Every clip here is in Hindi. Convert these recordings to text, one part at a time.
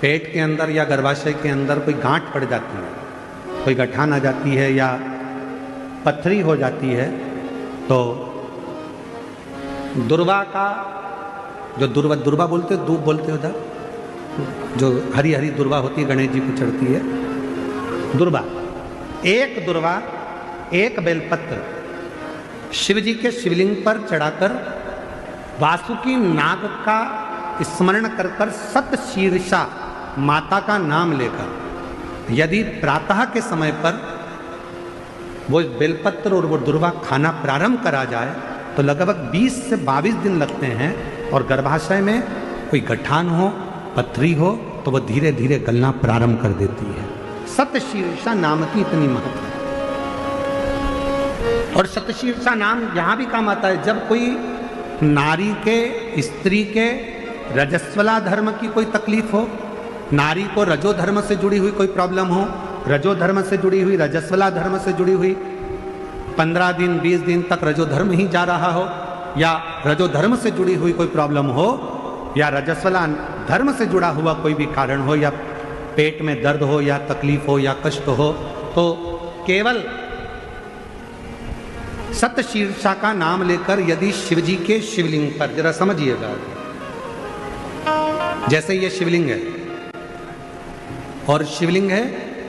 पेट के अंदर या गर्भाशय के अंदर कोई गांठ पड़ जाती है, कोई गठान आ जाती है या पथरी हो जाती है, तो दुर्वा का जो दुर्वा बोलते दूब बोलते उधर, जो हरी हरी दुर्वा होती है, गणेश जी को चढ़ती है दुर्वा, एक दुर्वा एक बेलपत्र शिव जी के शिवलिंग पर चढ़ाकर वासुकी नाग का स्मरण कर कर सतशीर्षा माता का नाम लेकर यदि प्रातः के समय पर वो बेलपत्र और वो दुर्वा खाना प्रारंभ करा जाए तो लगभग 20 से 22 दिन लगते हैं, और गर्भाशय में कोई गठान हो, पथरी हो, तो वो धीरे धीरे गलना प्रारंभ कर देती है। सतशीर्षा नाम की इतनी महत्व है। और सतशीर्षा नाम यहां भी काम आता है जब कोई नारी के, स्त्री के रजस्वला धर्म की कोई तकलीफ हो, नारी को रजो धर्म से जुड़ी हुई कोई प्रॉब्लम हो, रजो धर्म से जुड़ी हुई, रजस्वला धर्म से जुड़ी हुई 15 दिन 20 दिन तक रजो धर्म ही जा रहा हो, या रजो धर्म से जुड़ी हुई कोई प्रॉब्लम हो, या रजस्वला धर्म से जुड़ा हुआ कोई भी कारण हो, या पेट में दर्द हो, या तकलीफ हो, या कष्ट हो, तो केवल सतशीर्षा का नाम लेकर यदि शिव जी के शिवलिंग पर, जरा समझिएगा, जैसे ये शिवलिंग है और शिवलिंग है,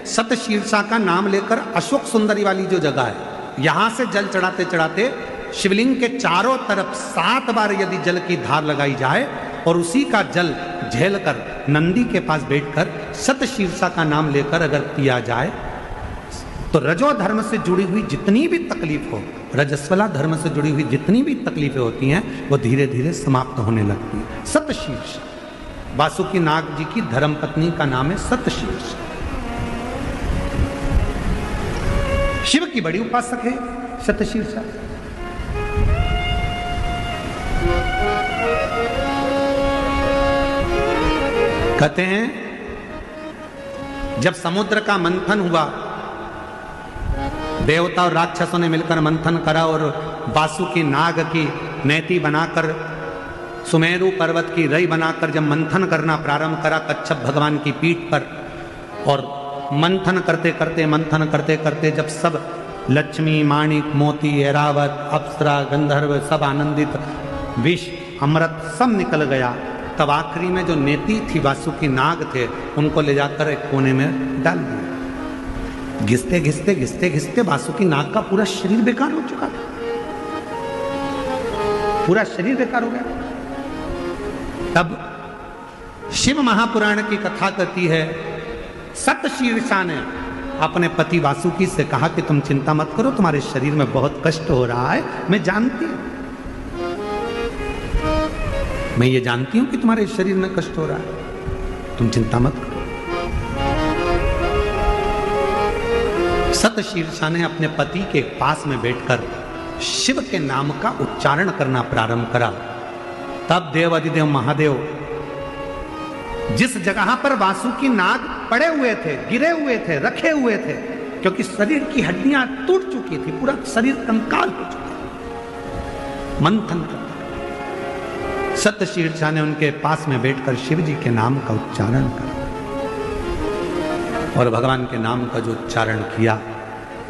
सतशीर्षा का नाम लेकर अशोक सुंदरी वाली जो जगह है, यहां से जल चढ़ाते चढ़ाते शिवलिंग के चारों तरफ 7 बार यदि जल की धार लगाई जाए और उसी का जल झेल कर नंदी के पास बैठकर सतशीर्षा का नाम लेकर अगर पिया जाए तो रजो धर्म से जुड़ी हुई जितनी भी तकलीफ हो, रजस्वला धर्म से जुड़ी हुई जितनी भी तकलीफें होती हैं, वो धीरे धीरे समाप्त होने लगती है। सतशीर्षा वासुकी नाग जी की धर्मपत्नी का नाम है सतशीर्षा। शिव की बड़ी उपासक है सतशीर्षा। कहते हैं जब समुद्र का मंथन हुआ, देवता और राक्षसों ने मिलकर मंथन करा और वासुकी नाग की नेति बनाकर, सुमेरु पर्वत की रई बनाकर जब मंथन करना प्रारंभ करा कच्छप भगवान की पीठ पर, और मंथन करते करते जब सब लक्ष्मी, माणिक, मोती, ऐरावत, अप्सरा, गंधर्व सब आनंदित, विष, अमृत सब निकल गया, तब आखिरी में जो नेति थी वासुकी नाग थे, उनको ले जाकर एक कोने में डाल दिया। घिसते घिसते घिसते घिसते वासुकी नाग का पूरा शरीर बेकार हो चुका था, पूरा शरीर बेकार हो गया। तब शिव महापुराण की कथा कहती है, सतशीर्षा ने अपने पति वासुकी से कहा कि तुम चिंता मत करो, तुम्हारे शरीर में बहुत कष्ट हो रहा है, मैं जानती हूं, मैं ये जानती हूं कि तुम्हारे शरीर में कष्ट हो रहा है, तुम चिंता मत करो। सतशीर्षा ने अपने पति के पास में बैठकर शिव के नाम का उच्चारण करना प्रारंभ करा। तब देव अधिदेव महादेव जिस जगह पर वासुकी नाग पड़े हुए थे, गिरे हुए थे, रखे हुए थे, क्योंकि शरीर की हड्डियां टूट चुकी थी, पूरा शरीर कंकाल हो चुका, मंथन करता, सतशीर्षा ने उनके पास में बैठकर शिव जी के नाम का उच्चारण करा, और भगवान के नाम का जो उच्चारण किया,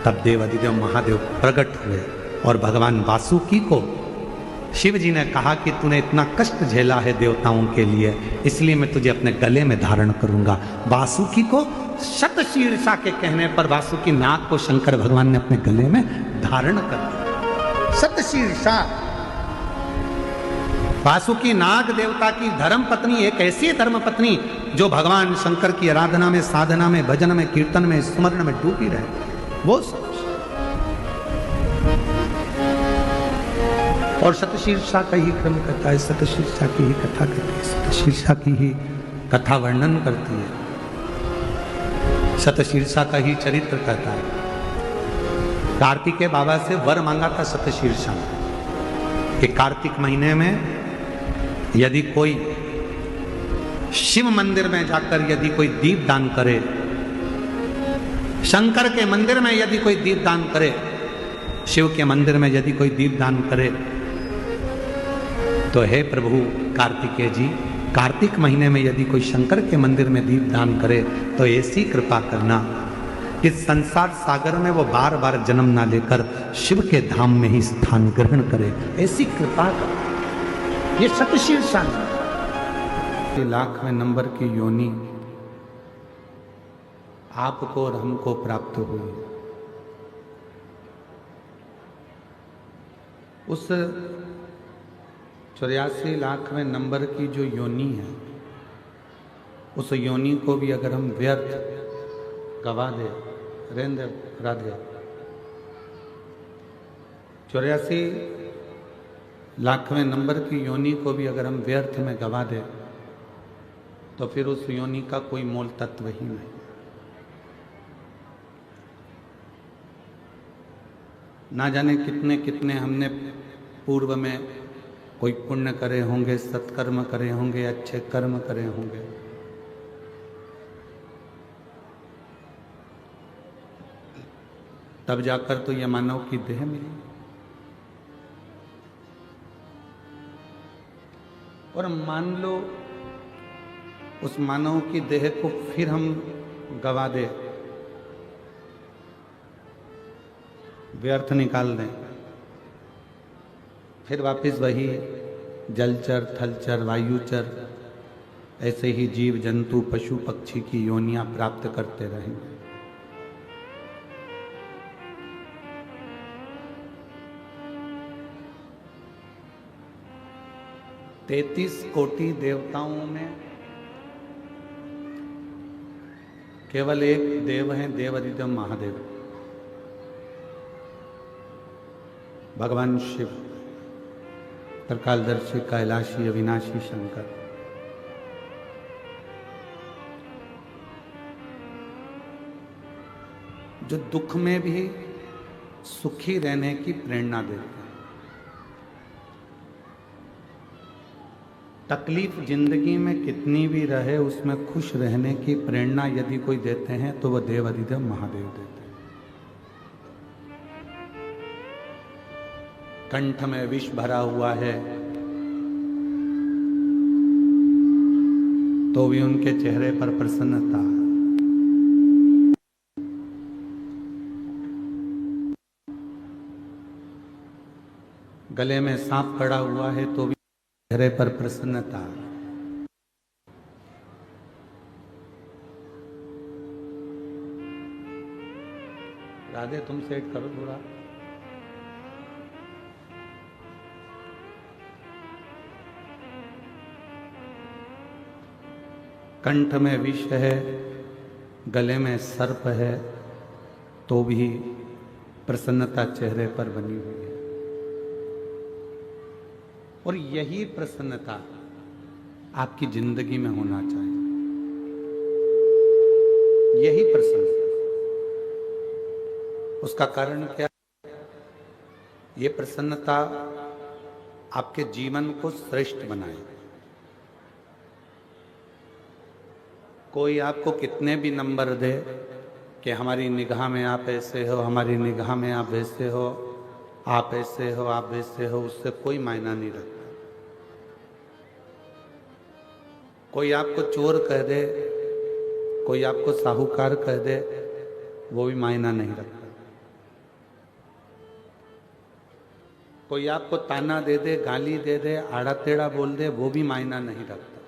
तब देव अधिदेव महादेव प्रकट हुए, और भगवान वासुकी को शिव जी ने कहा कि तूने इतना कष्ट झेला है देवताओं के लिए, इसलिए मैं तुझे अपने गले में धारण करूंगा। वासुकी को सतशीर्षा के कहने पर वासुकी नाग को शंकर भगवान ने अपने गले में धारण कर दिया। सतशीर्षा वासुकी नाग देवता की धर्म पत्नी, एक ऐसी धर्म पत्नी जो भगवान शंकर की आराधना में, साधना में, भजन में, कीर्तन में, स्मरण में डूबी रहे, वो और सतशीर्षा का ही क्रम करता है, सतशीर्षा की ही कथा करती है, सतशीर्षा की ही कथा वर्णन करती है, सतशीर्षा का ही चरित्र कहता है। कार्तिकेय बाबा से वर मांगा था सतशीर्षा कि कार्तिक महीने में यदि कोई शिव मंदिर में जाकर यदि कोई दीप दान करे, शंकर के मंदिर में यदि कोई दीप दान करे, शिव के मंदिर में यदि कोई दीप दान करे, तो हे प्रभु कार्तिकेय जी, कार्तिक महीने में यदि कोई शंकर के मंदिर में दीप दान करे तो ऐसी कृपा करना कि संसार सागर में वो बार बार जन्म ना लेकर शिव के धाम में ही स्थान ग्रहण करे, ऐसी कृपा कर। ये सतशीर्षण 1,00,000वें नंबर की योनि आपको और हमको प्राप्त हुई। उस 84,00,000वें नंबर की जो योनि है, उस योनि को भी अगर हम व्यर्थ गवा दे, रेंद्र राधे, 84,00,000वें नंबर की योनि को भी अगर हम व्यर्थ में गवा दे तो फिर उस योनि का कोई मूल तत्व ही नहीं। ना जाने कितने कितने हमने पूर्व में कोई पुण्य करे होंगे, सत्कर्म करे होंगे, अच्छे कर्म करे होंगे, तब जाकर तो यह मानव की देह मिली। और मान लो उस मानव की देह को फिर हम गवा दे, व्यर्थ निकाल दें, फिर वापस वही जलचर, थलचर, वायुचर, ऐसे ही जीव जंतु, पशु पक्षी की योनियां प्राप्त करते रहेंगे। तैतीस कोटि देवताओं में केवल एक देव हैं, देवाधिदेव महादेव, भगवान शिव, त्रिकालदर्शी, कैलाशी, अविनाशी शंकर। जो दुख में भी सुखी रहने की प्रेरणा देते हैं। तकलीफ जिंदगी में कितनी भी रहे उसमें खुश रहने की प्रेरणा यदि कोई देते हैं तो वह देवाधिदेव महादेव देते हैं। कंठ में विष भरा हुआ है तो भी उनके चेहरे पर प्रसन्नता, गले में सांप पड़ा हुआ है तो भी चेहरे पर प्रसन्नता। राधे तुम सेट करो थोड़ा। कंठ में विष है, गले में सर्प है तो भी प्रसन्नता चेहरे पर बनी हुई है। और यही प्रसन्नता आपकी जिंदगी में होना चाहिए, यही प्रसन्नता। उसका कारण क्या? ये प्रसन्नता आपके जीवन को श्रेष्ठ बनाए। कोई आपको कितने भी नंबर दे कि हमारी निगाह में आप ऐसे हो, हमारी निगाह में आप वैसे हो, आप ऐसे हो, आप वैसे हो, उससे कोई मायना नहीं रखता। कोई आपको चोर कह दे, कोई आपको साहूकार कह दे, वो भी मायना नहीं रखता। कोई आपको ताना दे दे, गाली दे दे, आड़ा टेढ़ा बोल दे, वो भी मायना नहीं रखता।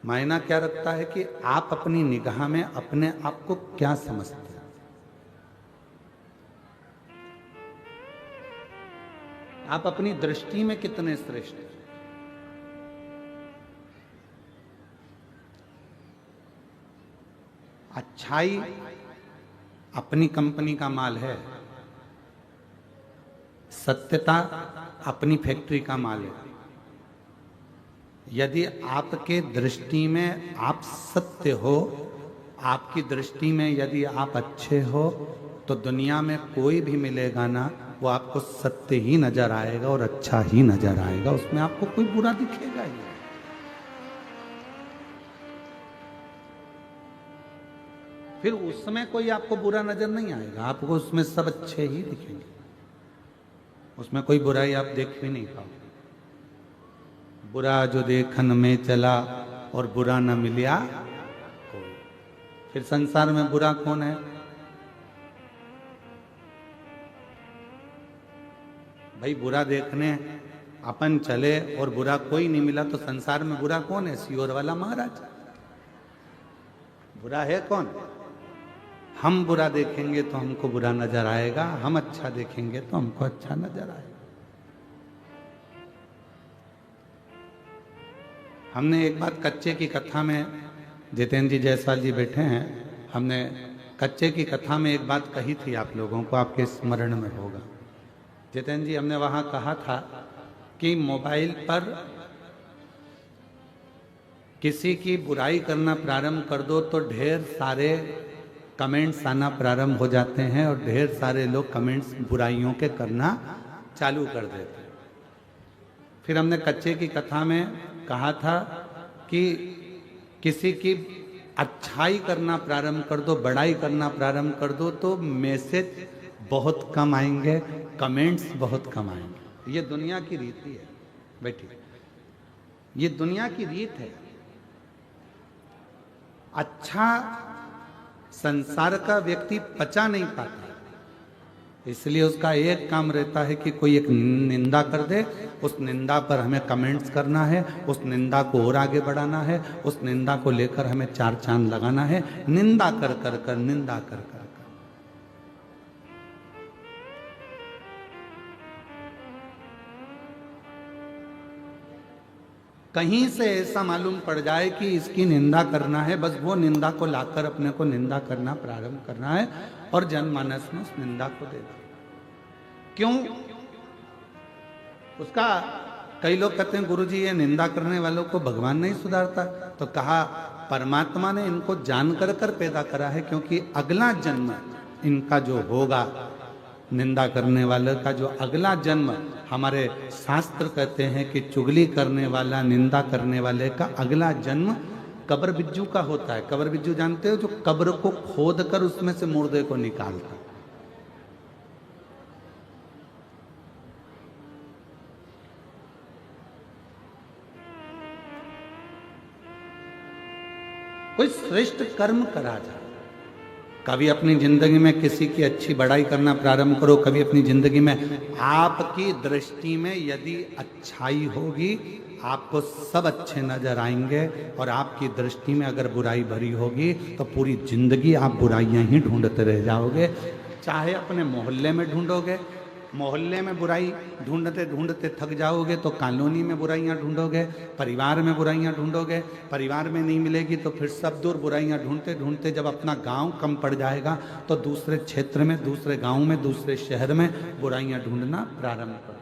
मायना क्या रखता है कि आप अपनी निगाह में अपने आप को क्या समझते हैं। आप अपनी दृष्टि में कितने श्रेष्ठ हैं। अच्छाई अपनी कंपनी का माल है, सत्यता अपनी फैक्ट्री का माल है। यदि आपके दृष्टि में आप सत्य हो, आपकी दृष्टि में यदि आप अच्छे हो, तो दुनिया में कोई भी मिलेगा ना, वो आपको सत्य ही नजर आएगा और अच्छा ही नजर आएगा, उसमें आपको कोई बुरा दिखेगा ही। फिर उसमें कोई आपको बुरा नजर नहीं आएगा, आपको उसमें सब अच्छे ही दिखेंगे, उसमें कोई बुराई आप देख भी नहीं पाओगे। बुरा जो देखन में चला और बुरा न मिलिया कोई। फिर संसार में बुरा कौन है? भाई बुरा देखने अपन चले और बुरा कोई नहीं मिला तो संसार में बुरा कौन है? सियोर वाला महाराज बुरा है कौन? हम बुरा देखेंगे तो हमको बुरा नजर आएगा, हम अच्छा देखेंगे तो हमको अच्छा नजर आएगा। हमने एक बात कच्चे की कथा में, जितेंद्र जी जायसवाल जी बैठे हैं, हमने कच्चे की कथा में एक बात कही थी आप लोगों को, आपके स्मरण में होगा। जितेंद्र जी, हमने वहां कहा था कि मोबाइल पर किसी की बुराई करना प्रारंभ कर दो तो ढेर सारे कमेंट्स आना प्रारंभ हो जाते हैं और ढेर सारे लोग कमेंट्स बुराइयों के करना चालू कर देते हैं। फिर हमने कच्चे की कथा में कहा था कि किसी की अच्छाई करना प्रारंभ कर दो, बड़ाई करना प्रारंभ कर दो तो मैसेज बहुत कम आएंगे, कमेंट्स बहुत कम आएंगे। ये दुनिया की रीति है बेटी, ये दुनिया की रीत है। अच्छा संसार का व्यक्ति पचा नहीं पाता, इसलिए उसका एक काम रहता है कि कोई एक निंदा कर दे, उस निंदा पर हमें कमेंट्स करना है, उस निंदा को और आगे बढ़ाना है, उस निंदा को लेकर हमें चार चांद लगाना है, निंदा कर कर कर, निंदा कर कर कर। कहीं से ऐसा मालूम पड़ जाए कि इसकी निंदा करना है, बस वो निंदा को लाकर अपने को निंदा करना प्रारंभ करना है और जनमानस में उस निंदा को देना। क्यों? उसका कई लोग कहते हैं गुरुजी ये निंदा करने वालों को भगवान नहीं सुधारता, तो कहा परमात्मा ने इनको जानकर कर पैदा करा है, क्योंकि अगला जन्म इनका जो होगा, निंदा करने वाले का जो अगला जन्म, हमारे शास्त्र कहते हैं कि चुगली करने वाला, निंदा करने वाले का अगला जन्म कब्र बिज्जू का होता है। कब्र बिज्जू जानते हो? जो कब्र को खोद कर उसमें से मुर्दे को निकालता। कोई श्रेष्ठ कर्म करा जाए। कभी अपनी जिंदगी में किसी की अच्छी बड़ाई करना प्रारंभ करो, कभी अपनी जिंदगी में आपकी दृष्टि में यदि अच्छाई होगी, आपको सब अच्छे नजर आएंगे, और आपकी दृष्टि में अगर बुराई भरी होगी तो पूरी जिंदगी आप बुराइयां ही ढूंढते रह जाओगे। चाहे अपने मोहल्ले में ढूंढोगे, मोहल्ले में बुराई ढूंढते ढूंढते थक जाओगे तो कॉलोनी में बुराइयां ढूंढोगे, परिवार में बुराइयां ढूंढोगे, परिवार में नहीं मिलेगी तो फिर सब दूर बुराइयां ढूंढते ढूंढते जब अपना गांव कम पड़ जाएगा तो दूसरे क्षेत्र में, दूसरे गांव में, दूसरे शहर में बुराइयां ढूंढना प्रारंभ करो।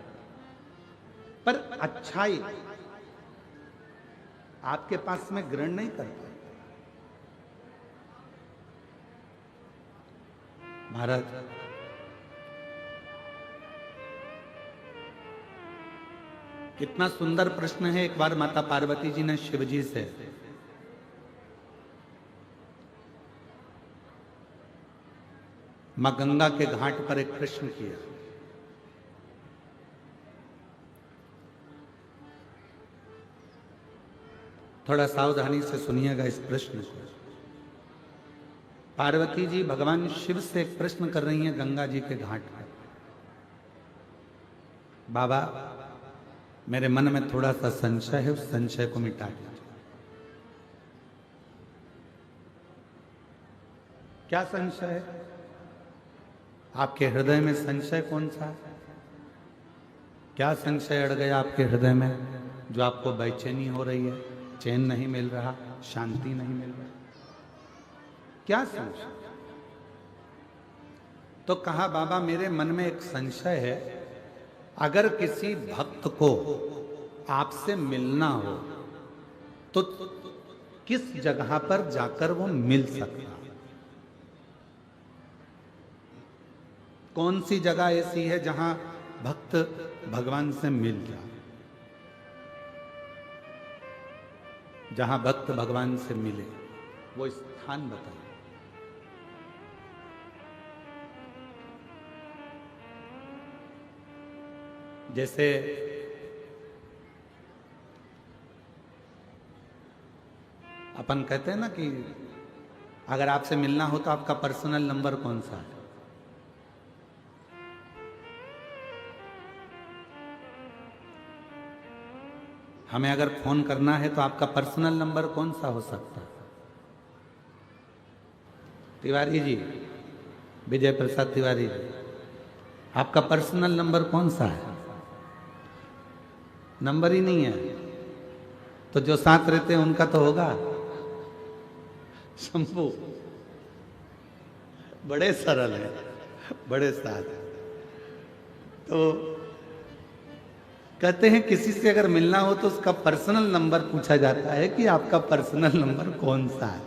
पर अच्छाई आपके पास में ग्रहण नहीं करता। महाराज, कितना सुंदर प्रश्न है। एक बार माता पार्वती जी ने शिव जी से मां गंगा के घाट पर एक प्रश्न किया। थोड़ा सावधानी से सुनिएगा इस प्रश्न को। पार्वती जी भगवान शिव से एक प्रश्न कर रही हैं गंगा जी के घाट पर। बाबा, मेरे मन में थोड़ा सा संशय है, उस संशय को मिटा दीजिए। क्या संशय है? आपके हृदय में संशय कौन सा है? क्या संशय अड़ गया आपके हृदय में जो आपको बेचैनी हो रही है, चैन नहीं मिल रहा, शांति नहीं मिल रहा? क्या संशय? तो कहा बाबा, मेरे मन में एक संशय है, अगर किसी भक्त को आपसे मिलना हो तो किस जगह पर जाकर वो मिल सकता? कौन सी जगह ऐसी है जहां भक्त भगवान से मिल जाए, जहां भक्त भगवान से मिले? वो स्थान बताइए। जैसे अपन कहते हैं ना कि अगर आपसे मिलना हो तो आपका पर्सनल नंबर कौन सा है? हमें अगर फोन करना है तो आपका पर्सनल नंबर कौन सा हो सकता है? तिवारी जी, विजय प्रसाद तिवारी जी, आपका पर्सनल नंबर कौन सा है? नंबर ही नहीं है। तो जो साथ रहते हैं उनका तो होगा। शंभू बड़े सरल है, बड़े साथ। तो कहते हैं किसी से अगर मिलना हो तो उसका पर्सनल नंबर पूछा जाता है कि आपका पर्सनल नंबर कौन सा है।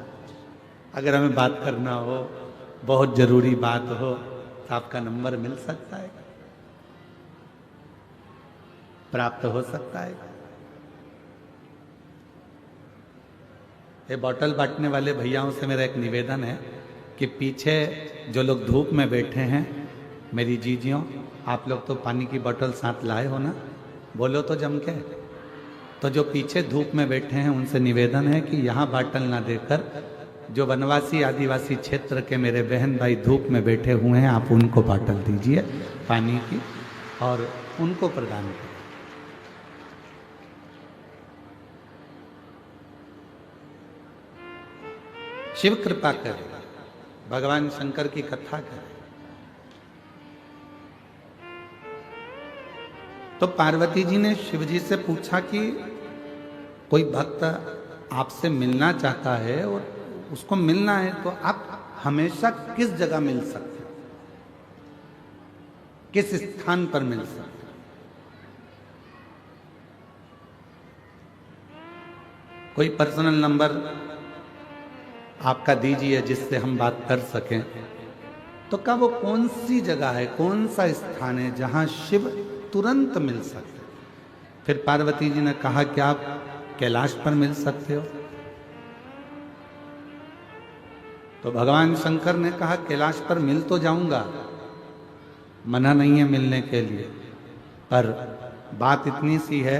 अगर हमें बात करना हो, बहुत जरूरी बात हो, तो आपका नंबर मिल सकता है, प्राप्त हो सकता है। ये बॉटल बांटने वाले भैयाओं से मेरा एक निवेदन है कि पीछे जो लोग धूप में बैठे हैं, मेरी जीजियों, आप लोग तो पानी की बोतल साथ लाए हो ना, बोलो तो जम के। तो जो पीछे धूप में बैठे हैं उनसे निवेदन है कि यहाँ बाटल ना देकर जो वनवासी आदिवासी क्षेत्र के मेरे बहन भाई धूप में बैठे हुए हैं, आप उनको बाटल दीजिए पानी की और उनको प्रदान करें। शिव कृपा करे, भगवान शंकर की कथा करे। तो पार्वती जी ने शिव जी से पूछा कि कोई भक्त आपसे मिलना चाहता है और उसको मिलना है तो आप हमेशा किस जगह मिल सकते हैं, किस स्थान पर मिल सकते हैं? कोई पर्सनल नंबर आपका दीजिए जिससे हम बात कर सकें। तो क्या वो कौन सी जगह है, कौन सा स्थान है जहां शिव तुरंत मिल सकते? फिर पार्वती जी ने कहा कि आप कैलाश पर मिल सकते हो। तो भगवान शंकर ने कहा कैलाश पर मिल तो जाऊंगा, मना नहीं है मिलने के लिए, पर बात इतनी सी है,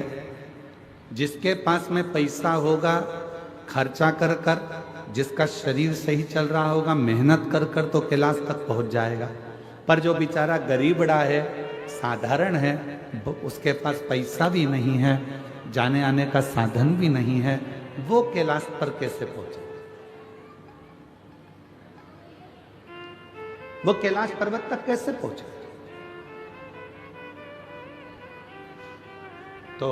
जिसके पास में पैसा होगा खर्चा कर कर, जिसका शरीर सही चल रहा होगा मेहनत कर कर, तो कैलाश तक पहुंच जाएगा। पर जो बेचारा गरीबड़ा है, साधारण है, उसके पास पैसा भी नहीं है, जाने आने का साधन भी नहीं है, वो कैलाश पर कैसे पहुंचे? वो कैलाश पर्वत तक कैसे पहुंचे? तो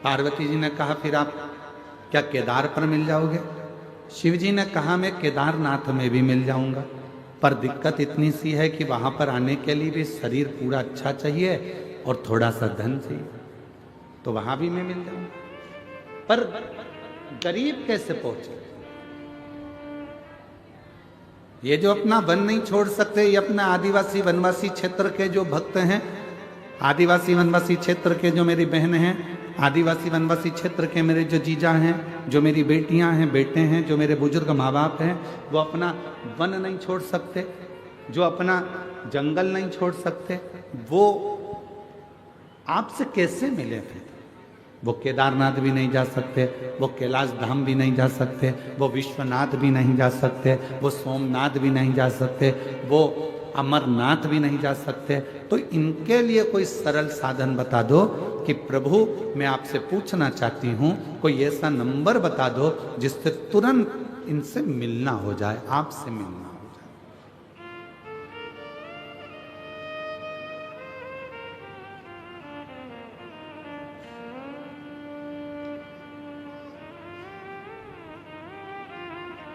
पार्वती जी ने कहा फिर आप क्या केदार पर मिल जाओगे? शिव जी ने कहा मैं केदारनाथ में भी मिल जाऊंगा, पर दिक्कत इतनी सी है कि वहां पर आने के लिए भी शरीर पूरा अच्छा चाहिए और थोड़ा सा धन चाहिए, तो वहां भी मैं मिल जाऊंगा। पर गरीब कैसे पहुंचे? ये जो अपना वन नहीं छोड़ सकते, ये अपना आदिवासी वनवासी क्षेत्र के जो भक्त हैं, आदिवासी वनवासी क्षेत्र के जो मेरी बहन हैं, आदिवासी वनवासी क्षेत्र के मेरे जो जीजा हैं, जो मेरी बेटियां हैं, बेटे हैं, जो मेरे बुजुर्ग माँ बाप हैं, वो अपना वन नहीं छोड़ सकते, जो अपना जंगल नहीं छोड़ सकते, वो आपसे कैसे मिले थे? वो केदारनाथ भी नहीं जा सकते, वो कैलाश धाम भी नहीं जा सकते, वो विश्वनाथ भी नहीं जा सकते, वो सोमनाथ भी नहीं जा सकते, वो अमरनाथ भी नहीं जा सकते। तो इनके लिए कोई सरल साधन बता दो कि प्रभु मैं आपसे पूछना चाहती हूँ, कोई ऐसा नंबर बता दो जिससे तुरंत इनसे मिलना हो जाए, आपसे मिलना हो जाए।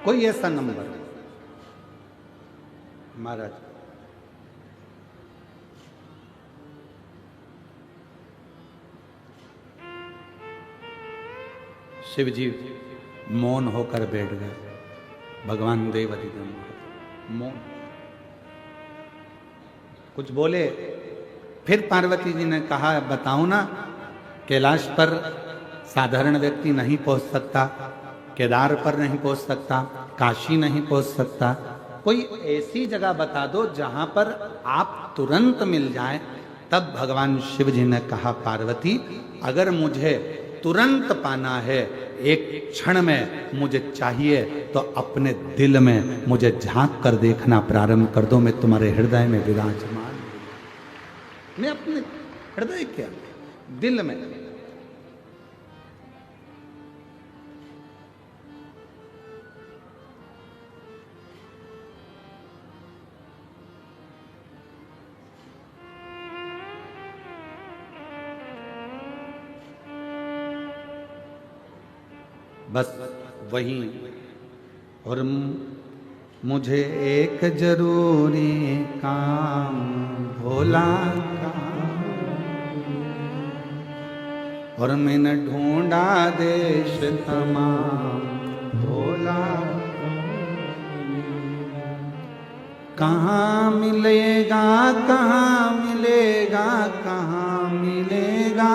कोई ऐसा नंबर महाराज? शिव जी मौन होकर बैठ गए। भगवान देव अधिदेव मौन, कुछ बोले। फिर पार्वती जी ने कहा बताओ ना, कैलाश पर साधारण व्यक्ति नहीं पहुंच सकता, केदार पर नहीं पहुंच सकता, काशी नहीं पहुंच सकता, कोई ऐसी जगह बता दो जहां पर आप तुरंत मिल जाए। तब भगवान शिव जी ने कहा पार्वती, अगर मुझे तुरंत पाना है, एक क्षण में मुझे चाहिए तो अपने दिल में मुझे झांक कर देखना प्रारंभ कर दो। मैं तुम्हारे हृदय में विराजमान, मैं अपने हृदय क्या दिल में। बस वही। और मुझे एक जरूरी काम भोला का, और मैंने ढूंढा देश तमाम भोला, कहाँ मिलेगा कहाँ मिलेगा कहाँ मिलेगा,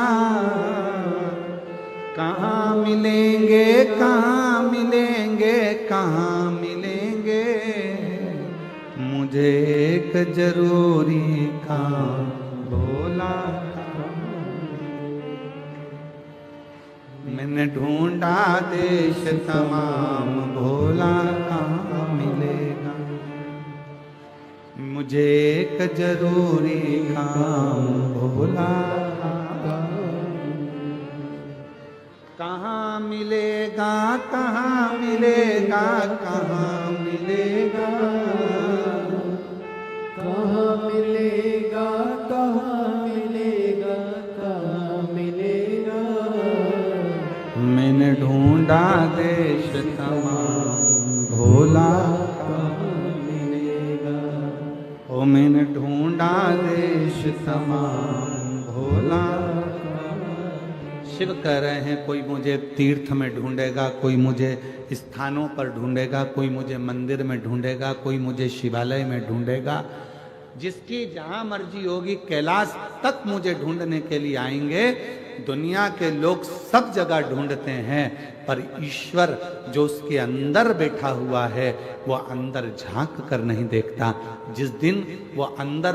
कहाँ मिलेंगे कहाँ मिलेंगे कहाँ मिलेंगे, मुझे एक जरूरी काम भोला, मैंने ढूंढा देश तमाम भोला कहाँ मिलेगा, मुझे एक जरूरी काम भोला कहाँ मिलेगा कहाँ मिलेगा कहाँ मिलेगा, कहाँ मिलेगा कहाँ मिलेगा कहाँ मिलेगा, मैंने ढूंढा देश तमाम भोला कहाँ मिलेगा, ओ मैंने ढूंढा देश तमाम भोला। शिव कह रहे हैं कोई मुझे तीर्थ में ढूंढेगा, कोई मुझे स्थानों पर ढूंढेगा, कोई मुझे मंदिर में ढूंढेगा, कोई मुझे शिवालय में ढूंढेगा, जिसकी जहां मर्जी होगी कैलाश तक मुझे ढूंढने के लिए आएंगे। दुनिया के लोग सब जगह ढूंढते हैं, पर ईश्वर जो उसके अंदर बैठा हुआ है वो अंदर झांक कर नहीं देखता। जिस दिन वो अंदर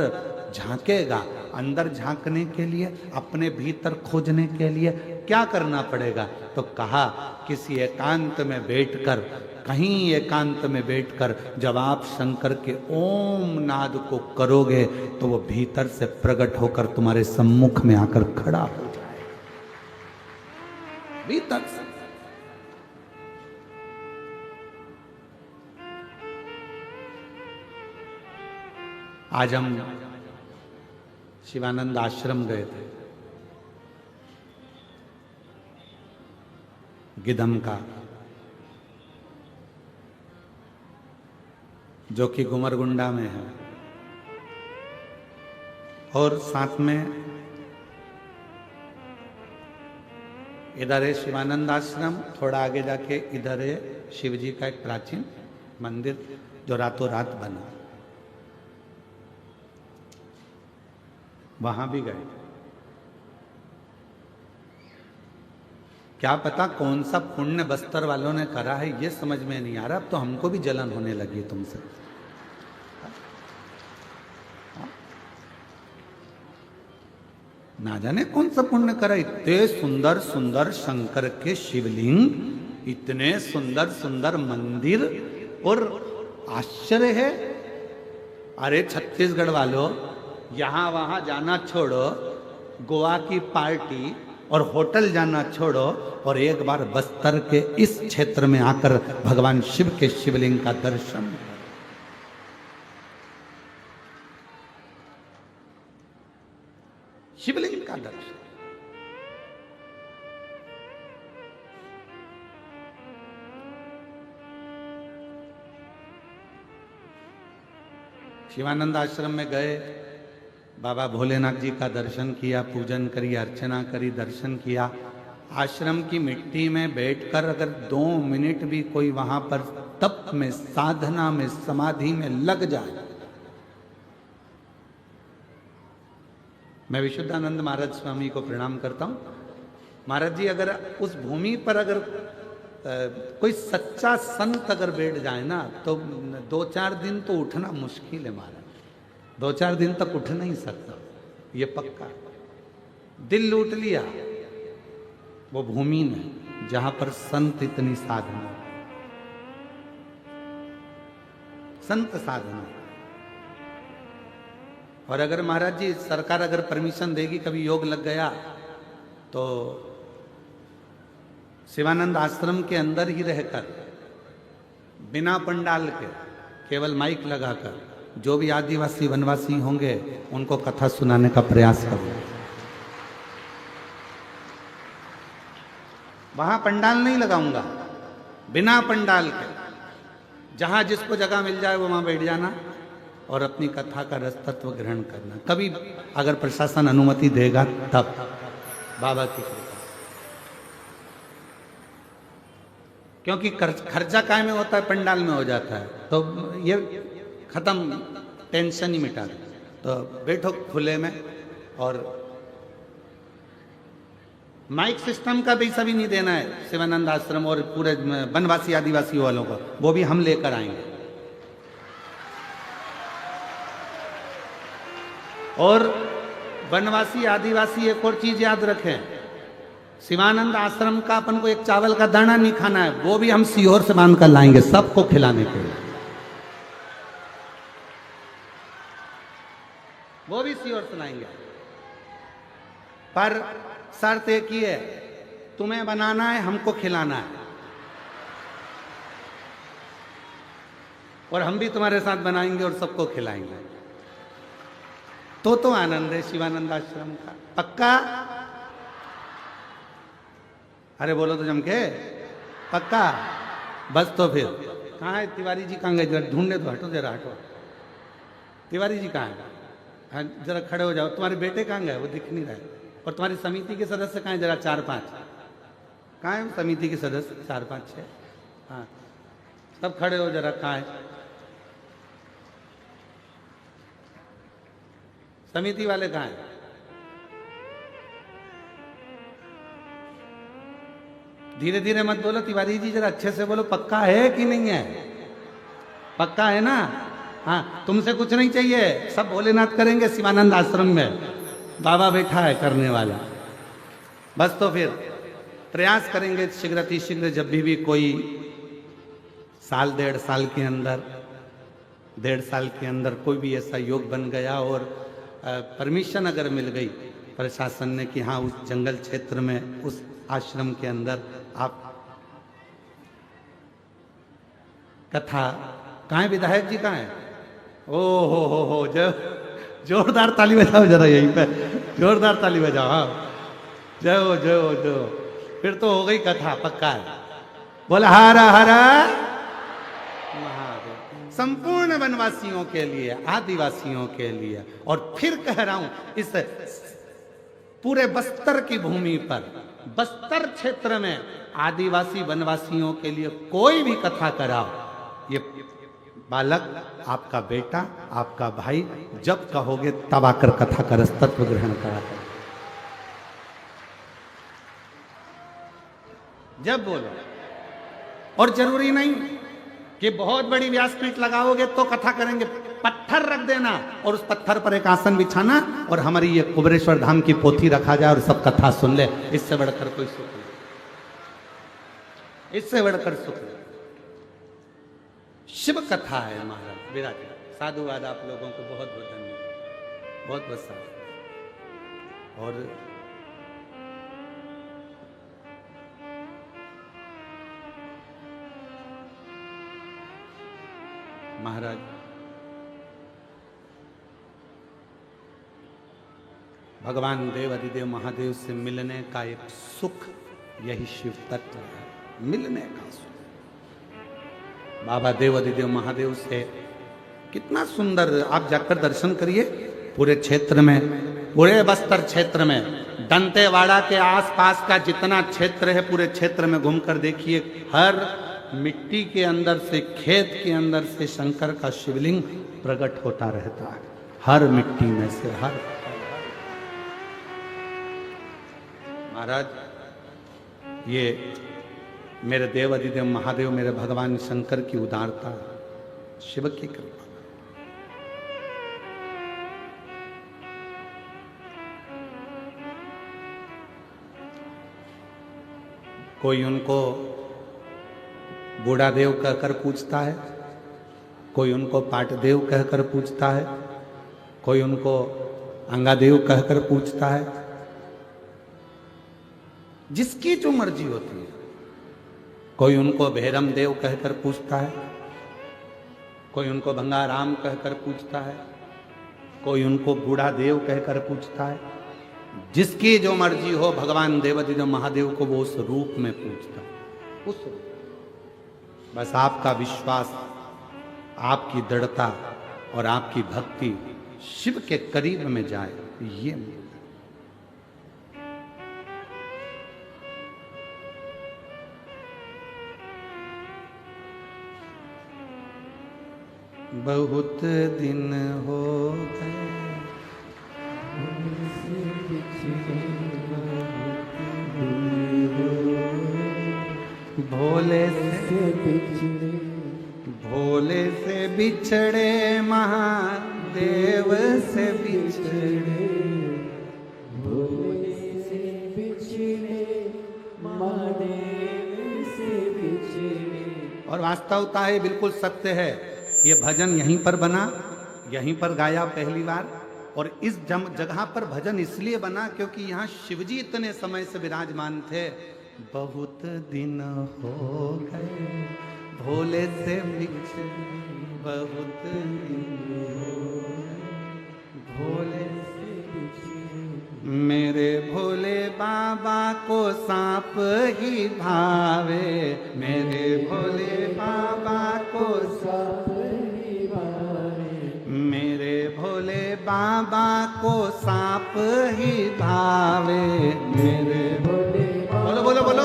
झांकेगा, अंदर झांकने के लिए, अपने भीतर खोजने के लिए क्या करना पड़ेगा? तो कहा किसी एकांत में बैठकर, कहीं एकांत में बैठकर जब आप शंकर के ओम नाद को करोगे तो वो भीतर से प्रकट होकर तुम्हारे सम्मुख में आकर खड़ा हो जाए, भीतर से। आज हम शिवानंद आश्रम गए थे, गिदम का, जो कि गुमरगुंडा में है, और साथ में इधर है शिवानंद आश्रम, थोड़ा आगे जाके इधर है शिव जी का एक प्राचीन मंदिर जो रातों रात बना, वहां भी गए। क्या पता कौन सा पुण्य बस्तर वालों ने करा है, ये समझ में नहीं आ रहा। अब तो हमको भी जलन होने लगी है तुमसे। ना जाने कौन सा पुण्य करा। इतने सुंदर सुंदर शंकर के शिवलिंग, इतने सुंदर सुंदर मंदिर, और आश्चर्य है। अरे छत्तीसगढ़ वालों, यहां वहां जाना छोड़ो, गोवा की पार्टी और होटल जाना छोड़ो, और एक बार बस्तर के इस क्षेत्र में आकर भगवान शिव के शिवलिंग का दर्शन। शिवलिंग का दर्शन। शिवानंद आश्रम में गए, बाबा भोलेनाथ जी का दर्शन किया, पूजन करी, अर्चना करी, दर्शन किया। आश्रम की मिट्टी में बैठकर अगर 2 मिनट भी कोई वहां पर तप में, साधना में, समाधि में लग जाए। मैं विशुद्धानंद महाराज स्वामी को प्रणाम करता हूं। महाराज जी अगर उस भूमि पर अगर कोई सच्चा संत अगर बैठ जाए ना, तो 2-4 दिन तो उठना मुश्किल है महाराज। 2-4 दिन तक उठ नहीं सकता, ये पक्का। दिल लूट लिया वो भूमि ने, जहां पर संत इतनी साधना, संत साधना। और अगर महाराज जी सरकार अगर परमिशन देगी, कभी योग लग गया तो शिवानंद आश्रम के अंदर ही रहकर बिना पंडाल के केवल माइक लगाकर जो भी आदिवासी वनवासी होंगे उनको कथा सुनाने का प्रयास करूंगा। वहां पंडाल नहीं लगाऊंगा, बिना पंडाल के जहां जिसको जगह मिल जाए वो वहां बैठ जाना और अपनी कथा का रस तत्व ग्रहण करना। कभी अगर प्रशासन अनुमति देगा तब, बाबा की कृपा। क्योंकि खर्चा काय में होता है, पंडाल में हो जाता है, तो ये खत्म, टेंशन ही मिटा दे। तो बैठो खुले में, और माइक सिस्टम का भी सभी नहीं देना है शिवानंद आश्रम और पूरे वनवासी आदिवासी वालों को, वो भी हम लेकर आएंगे। और वनवासी आदिवासी एक और चीज याद रखें, शिवानंद आश्रम का अपन को एक चावल का दाना नहीं खाना है, वो भी हम सीहोर से बांध कर लाएंगे सबको खिलाने के लिए, वो भी सीहोर से लाएंगे। पर शर्त एक ही है, तुम्हें बनाना है, हमको खिलाना है, और हम भी तुम्हारे साथ बनाएंगे और सबको खिलाएंगे। तो आनंद है शिवानंद आश्रम का, पक्का? अरे बोलो तो जम के, पक्का? बस तो फिर कहाँ है तिवारी जी, कहाँ गए? जरा ढूंढने तो, हटो जरा, हटो। तिवारी जी कहाँ है? हाँ जरा खड़े हो जाओ। तुम्हारे बेटे कहाँ गए? वो दिख नहीं रहे। और तुम्हारी समिति के सदस्य कहाँ है? जरा 4-5 कहाँ है समिति के सदस्य? 4-5-6, हाँ सब खड़े हो जरा। कहाँ है समिति वाले? कहाँ है? धीरे धीरे मत बोलो तिवारी जी, जरा अच्छे से बोलो। पक्का है कि नहीं है? पक्का है ना? हाँ, तुमसे कुछ नहीं चाहिए, सब भोलेनाथ करेंगे शिवानंद आश्रम में, बाबा बैठा है करने वाला। बस तो फिर प्रयास करेंगे शीघ्र जब भी कोई साल 1.5 साल के अंदर, 1.5 साल के अंदर कोई भी ऐसा योग बन गया और परमिशन अगर मिल गई प्रशासन ने कि हाँ उस जंगल क्षेत्र में, उस आश्रम के अंदर आप कथा। कहाँ है विधायक जी? कहाँ है? ओ हो जोरदार ताली बजाओ जरा, यहीं पे जोरदार ताली बजाओ। हाँ जय हो जय हो जय हो। फिर तो हो गई कथा, पक्का है। बोला हर हर महादेव, संपूर्ण वनवासियों के लिए, आदिवासियों के लिए। और फिर कह रहा हूं, इस पूरे बस्तर की भूमि पर, बस्तर क्षेत्र में आदिवासी वनवासियों के लिए कोई भी कथा कराओ, ये बालक आपका बेटा, आपका भाई, जब कहोगे तब आकर कथा का रसतत्व ग्रहण करा कर, जब बोलो। और जरूरी नहीं कि बहुत बड़ी व्यासपीठ लगाओगे तो कथा करेंगे, पत्थर रख देना और उस पत्थर पर एक आसन बिछाना और हमारी ये कुबरेश्वर धाम की पोथी रखा जाए और सब कथा सुन ले। इससे बढ़कर कोई सुख नहीं, इससे बढ़कर सुख नहीं। शिव कथा है महाराज विराट। साधुवाद आप लोगों को बहुत बहुत धन्यवाद, बहुत बहुत साधु। और महाराज भगवान देव अधिदेव महादेव से मिलने का एक सुख, यही शिव तत्व है, मिलने का सुख। बाबा देव अधिदेव महादेव से कितना सुंदर, आप जाकर दर्शन करिए। पूरे क्षेत्र में, पूरे बस्तर क्षेत्र में, दंतेवाड़ा के आसपास का जितना क्षेत्र है, पूरे क्षेत्र में घूमकर देखिए, हर मिट्टी के अंदर से, खेत के अंदर से शंकर का शिवलिंग प्रकट होता रहता है, हर मिट्टी में से। हर महाराज, ये मेरे देव अधिदेव महादेव, मेरे भगवान शंकर की उदारता, शिव की कृपा। कोई उनको बूढ़ा देव कहकर पूछता है, कोई उनको पाटदेव कहकर पूछता है, कोई उनको अंगादेव कहकर पूछता है। जिसकी जो मर्जी होती है। कोई उनको भैरम देव कहकर पूछता है, कोई उनको भंगाराम कहकर पूछता है, कोई उनको बूढ़ा देव कहकर पूछता है। जिसकी जो मर्जी हो, भगवान देवाधिदेव महादेव को वो उस रूप में पूछता है, उस रूप। बस आपका विश्वास, आपकी दृढ़ता और आपकी भक्ति शिव के करीब में जाए, ये बहुत दिन हो गए भोले से बिछड़े महादेव से बिछड़े, भोले से बिछड़े महादेव से बिछड़े। और वास्तवता है, बिल्कुल सत्य है। ये भजन यहीं पर बना, यहीं पर गाया पहली बार। और इस जगह पर भजन इसलिए बना क्योंकि यहाँ शिवजी इतने समय से विराजमान थे। बहुत दिन हो गए भोले से बिछड़े, बहुत दिन हो गए भोले से बिछड़े। मेरे भोले बाबा को सांप ही भावे, मेरे भोले बाबा को सांप ही भावे, मेरे भोले बाबा को सांप ही भावे, मेरे भोले बोलो बोलो बोलो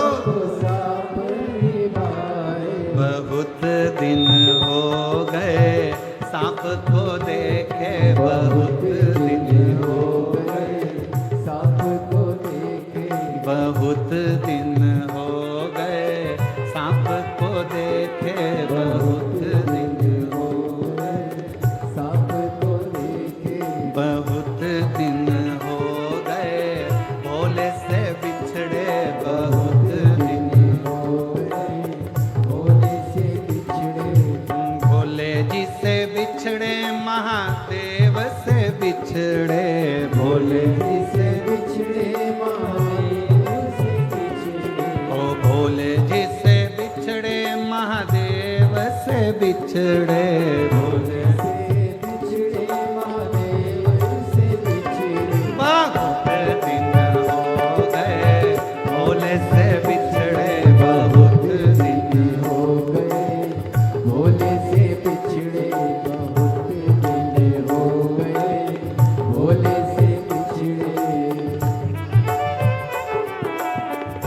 सांप ही भावे। बहुत दिन हो गए सांप को देखे, बहुत दिन हो गए सांप को देखे, बहुत दिन हो गए सांप को देखे, बहुत दिन हो गए सांप को देखे, बहुत दिन हो गए भोले से बिछड़े, बहुत दिन हो गए भोले से बिछड़े। भोले जी से बिछड़े महादेव से बिछड़े, भोले जी से बिछड़े महादेव से बिछड़े, ओ भोले जी से बिछड़े महादेव से बिछड़े, भोले से बिछड़े महादेव से बिछड़े। बहुत दिन हो गए भोले से बिछड़े, बहुत दिन हो गए भोले से बिछड़े, बहुत दिन हो गए भोले से बिछड़े।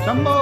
शंभो।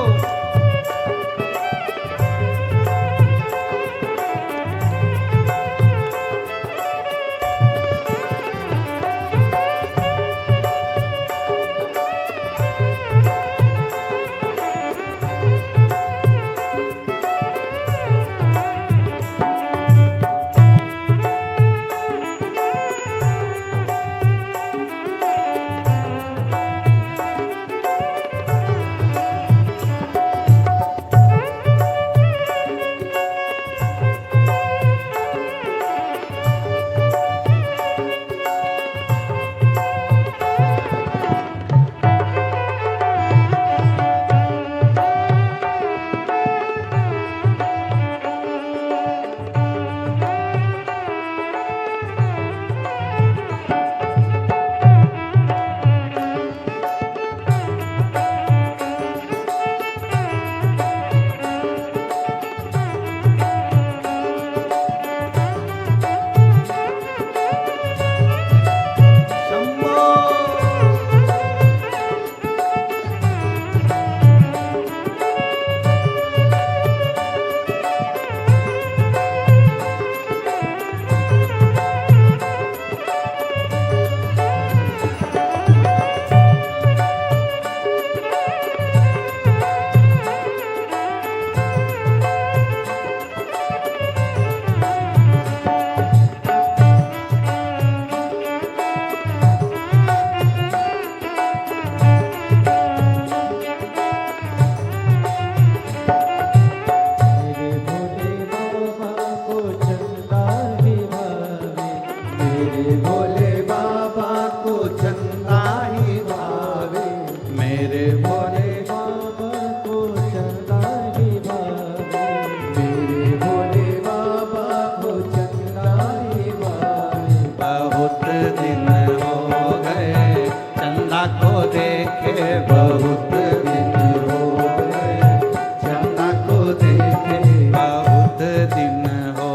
देखे बहुत दिन हो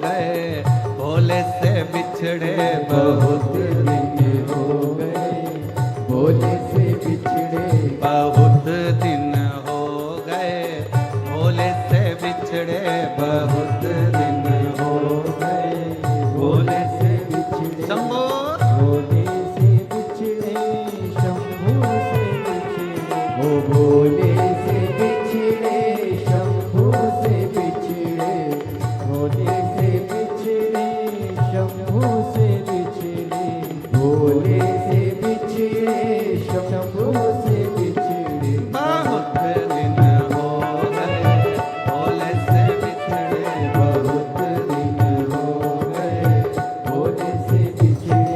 गए भोले से बिछड़े बहुत दिन हो गए भोले से बिछड़े बहुत दिन हो गए भोले से बिछड़े बहुत दिन हो गए भोले से बिछड़े शंभो भोले से बिछड़े शंभू से बिछड़े ओ भोले से बिछड़े शंभू से बिछड़े भोले से बिछड़े शंभू से बिछड़े भोले से बिछड़े शंभू से बिछड़े बहुत दिन हो गए भोले से बिछड़े बहुत दिन हो गए भोले से बिछड़े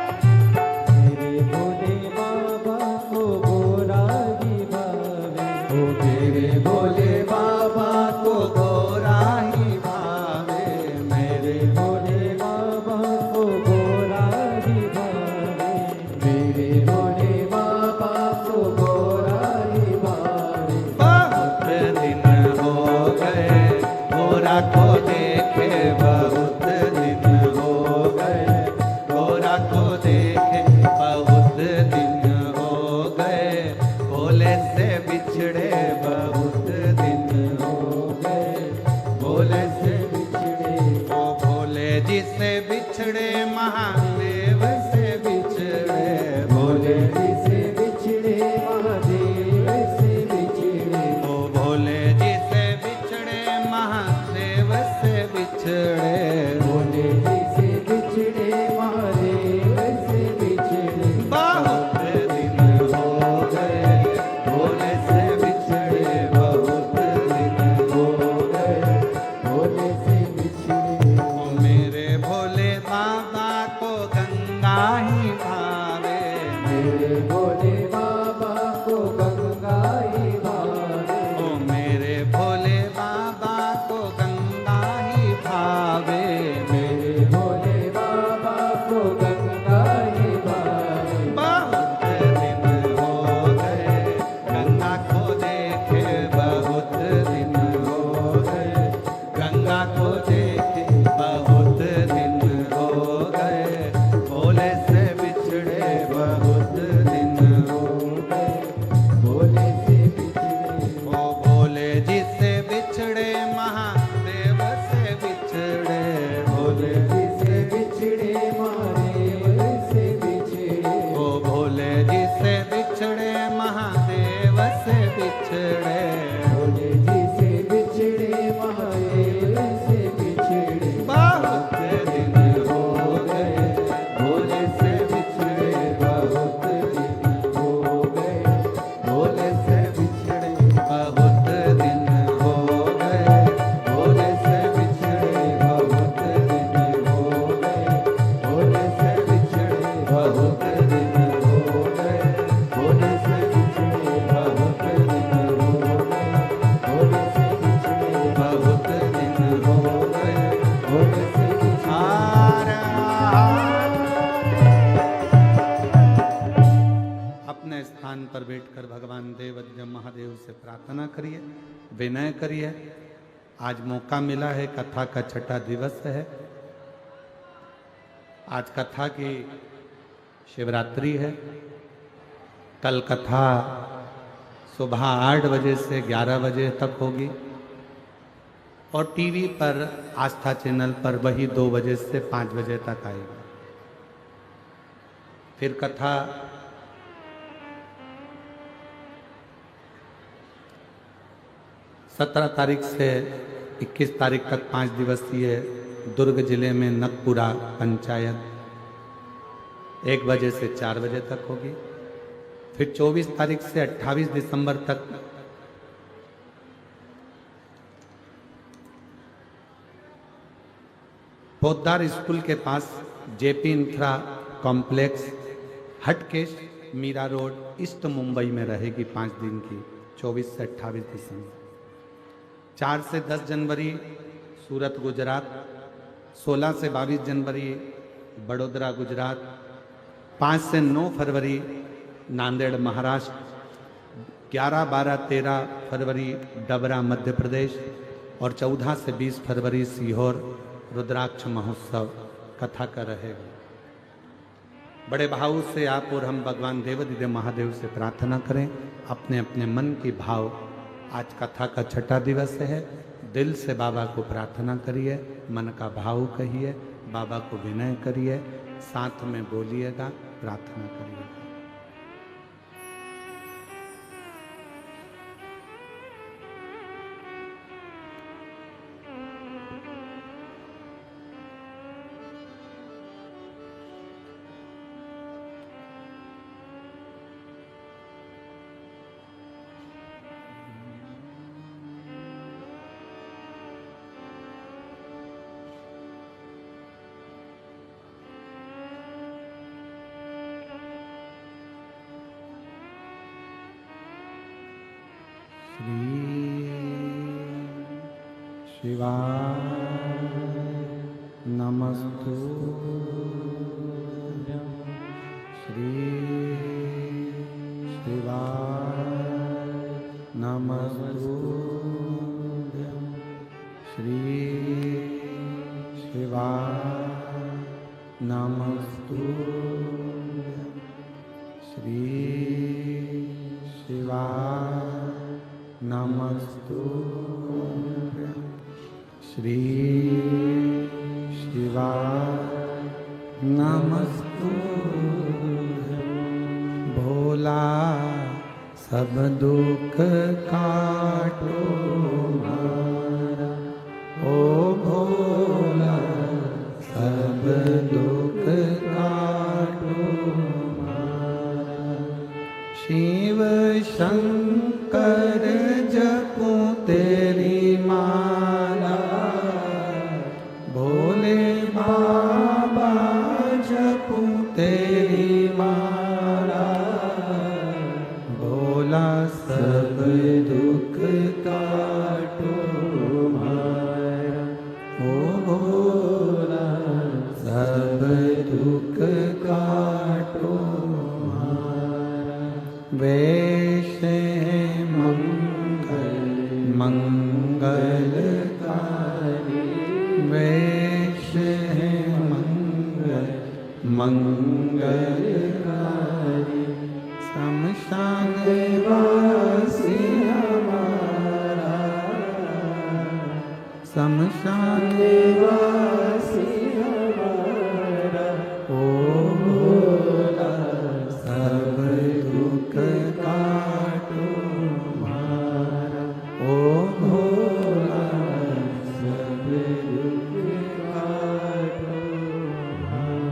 मेरे भोले बाबा को गोरा ही भावे ओ मेरे भोले बाबा को गोरा ही भावे मेरे भोले बाबा को गोरा ही भावे मेरे भोले बाबा को गोरा ही भावे बहुत दिन हो गए गोरा को देखे बहुत दिन हो गए गोरा को देखे बहुत दिन हो गए भोले से बिछड़े बहुत दिन हो गए भोले से बिछड़े ओ भोले जी से बिछड़े महादेव से बिछड़े भोले जी से बिछड़े महादेव से बिछड़े ओ भोले जी से बिछड़े महादेव से बिछड़े भोले जी से बिछड़े महादेव से बिछड़े बहुत दिन हो गए भोले से बिछड़े बहुत दिन हो गए भोले से बिछड़े ओ मेरे भोले बाबा को गंगा ही भावे मेरे भोले बाबा को गंगा ही भावे ओ मेरे भोले बाबा को गंगा ही भावे मेरे भोले बाबा को गंगा ही भावे बहुत दिन हो गए गंगा को देखे बहुत दिन हो गए गंगा को देखे बहुत दिन हो गए भोले से बिछड़े बहुत दिन हो गए भोले से बिछड़े ओ भोले जी से बिछड़े महादेव से बिछड़े भोले जी से बिछड़े महादेव से बिछड़े ओ भोले जी से बिछड़े महादेव से बिछड़े भोले जी से बिछड़े महादेव से बिछड़े बहुत दिन हो गए भोले से बिछड़े बहुत दिन हो गए भोले से बिछड़े बहुत दिन हो गए भोले से बिछड़े बहुत दिन हो गए भोले से बिछड़े बहुत दिन हो गए भोले से बिछड़े बहुत दिन हो गए भोले से बिछड़े बहुत प्रार्थना करिए, विनय करिए। आज मौका मिला है, कथा का छठा दिवस है। आज कथा की शिवरात्रि है। कल कथा सुबह 8 बजे से 11 बजे तक होगी और टीवी पर आस्था चैनल पर वही 2 बजे से 5 बजे तक आएगी। फिर कथा 17 तारीख से 21 तारीख तक 5 दिवसीय दुर्ग जिले में नकपुरा पंचायत 1 बजे से 4 बजे तक होगी। फिर 24 तारीख से 28 दिसंबर तक पोद्दार स्कूल के पास JP infra complex Hatkesh Mira road east Mumbai में रहेगी 5 दिन की, 24 से 28 दिसंबर। 4 से 10 जनवरी सूरत गुजरात, 16 से 22 जनवरी बड़ोदरा गुजरात, 5 से 9 फरवरी नांदेड़ महाराष्ट्र, 11, 12, 13 फरवरी डबरा मध्य प्रदेश और 14 से 20 फरवरी सीहोर रुद्राक्ष महोत्सव कथा का रहेगा। बड़े भाव से आप और हम भगवान देवाधिदेव महादेव से प्रार्थना करें, अपने अपने मन की भाव। आज कथा का छठा दिवस है। दिल से बाबा को प्रार्थना करिए, मन का भाव कहिए, बाबा को विनय करिए, साथ में बोलिएगा, प्रार्थना करिएगा। शिवाय नमस्तुभ्यं, श्री शिवाय नमस्तुभ्यं, श्री शिवाय नमस्तुभ्यं, श्री शिवाय नमस्तुभ्यं, श्री शिवाय नमस्तुभ्यं। भोला सब दुख काटो हमारा, ओ भोला सब दुख काटो हमारा। शिव शंकर जपो तेरी माला, भोले बाबा जपो तेरी माला। भोला सब दुख काटो हमारा, ओ भोला सब दुख काटो हमारा। वेश मंगलकारी, वेश है मंगलकारी। शमशान वासी हमारा, शमशान वासी हमारा। ओ भोला सब दुख काटो हमारा, ओ भोला सब दुख काटो हमारा।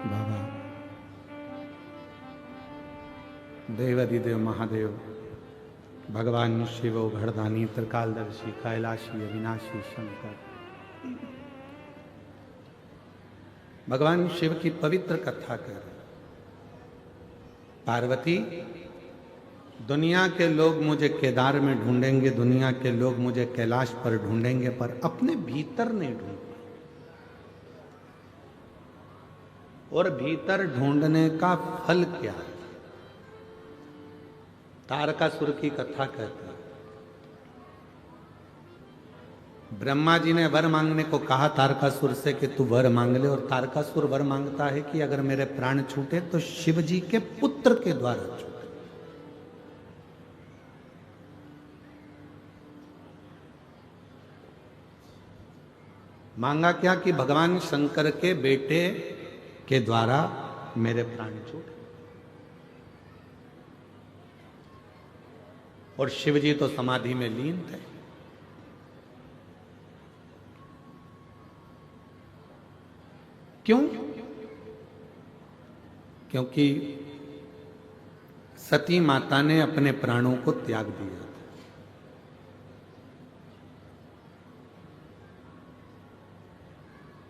बाबा देवाधिदेव महादेव, भगवान शिव घरदानी त्रिकालदर्शी कैलाशी अविनाशी शंकर, भगवान शिव की पवित्र कथा कर पार्वती, दुनिया के लोग मुझे केदार में ढूंढेंगे, दुनिया के लोग मुझे कैलाश पर ढूंढेंगे, पर अपने भीतर नहीं ढूंढेंगे। और भीतर ढूंढने का फल क्या है? तारकासुर की कथा कहते हैं, ब्रह्मा जी ने वर मांगने को कहा तारकासुर से कि तू वर मांग ले, और तारकासुर वर मांगता है कि अगर मेरे प्राण छूटे तो शिव जी के पुत्र के द्वारा छूटे। मांगा क्या कि भगवान शंकर के बेटे के द्वारा मेरे प्राण छूटे। और शिव जी तो समाधि में लीन थे। क्यों? क्योंकि सती माता ने अपने प्राणों को त्याग दिया।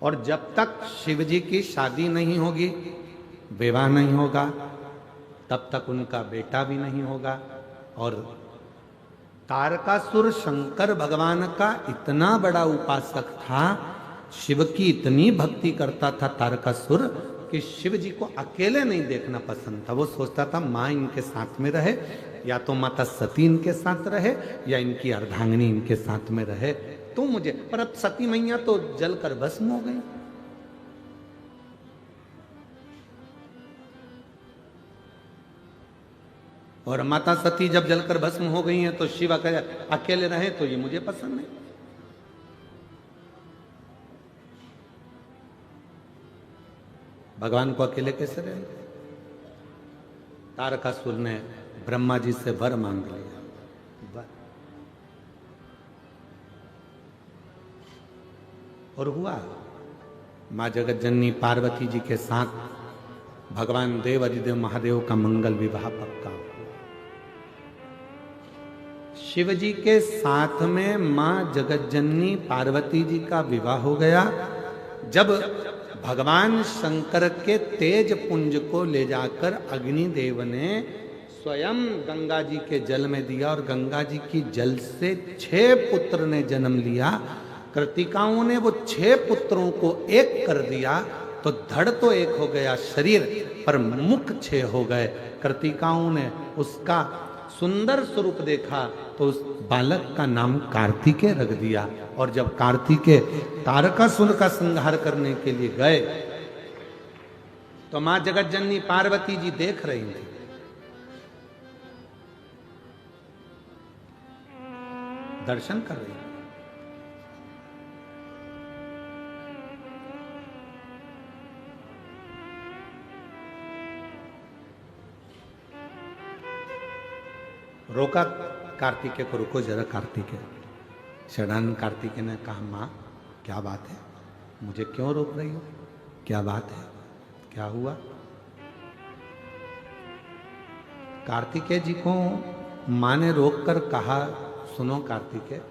और जब तक शिव जी की शादी नहीं होगी, विवाह नहीं होगा, तब तक उनका बेटा भी नहीं होगा। और तारकासुर शंकर भगवान का इतना बड़ा उपासक था, शिव की इतनी भक्ति करता था तारकासुर कि शिव जी को अकेले नहीं देखना पसंद था। वो सोचता था माँ इनके साथ में रहे, या तो माता सती इनके साथ रहे, या इनकी अर्धांगिनी इनके साथ में रहे तो मुझे। पर अब सती मैया तो जलकर भस्म हो गई। और माता सती जब जलकर भस्म हो गई हैं तो शिव अकेले रहे तो ये मुझे पसंद नहीं। भगवान को अकेले कैसे रहे? तारकासुर ने ब्रह्मा जी से वर मांग लिया। और हुआ, मां जगत जननी पार्वती जी के साथ भगवान देव अधिदेव महादेव का मंगल विवाह पक्का हुआ। शिव जी के साथ में मां जगत जननी पार्वती जी का विवाह हो गया जब भगवान शंकर के तेज पुंज को ले जाकर अग्निदेव ने स्वयं गंगा जी के जल में दिया, और गंगा जी की जल से 6 पुत्र ने जन्म लिया। कृतिकाओं ने वो 6 पुत्रों को एक कर दिया, तो धड़ तो एक हो गया शरीर, पर मुख 6 हो गए। कृतिकाओं ने उसका सुंदर स्वरूप देखा तो उस बालक का नाम कार्तिकेय रख दिया। और जब कार्तिकेय तारकासुर का संहार करने के लिए गए तो मां जगत जननी पार्वती जी देख रही थी। दर्शन कर रही थी। रोका कार्तिकेय को, रुको जरा कार्तिकेय। षडानंद कार्तिकेय ने कहा माँ क्या बात है, मुझे क्यों रोक रही हो, क्या बात है, क्या हुआ? कार्तिकेय जी को माँ ने रोककर कहा सुनो कार्तिकेय,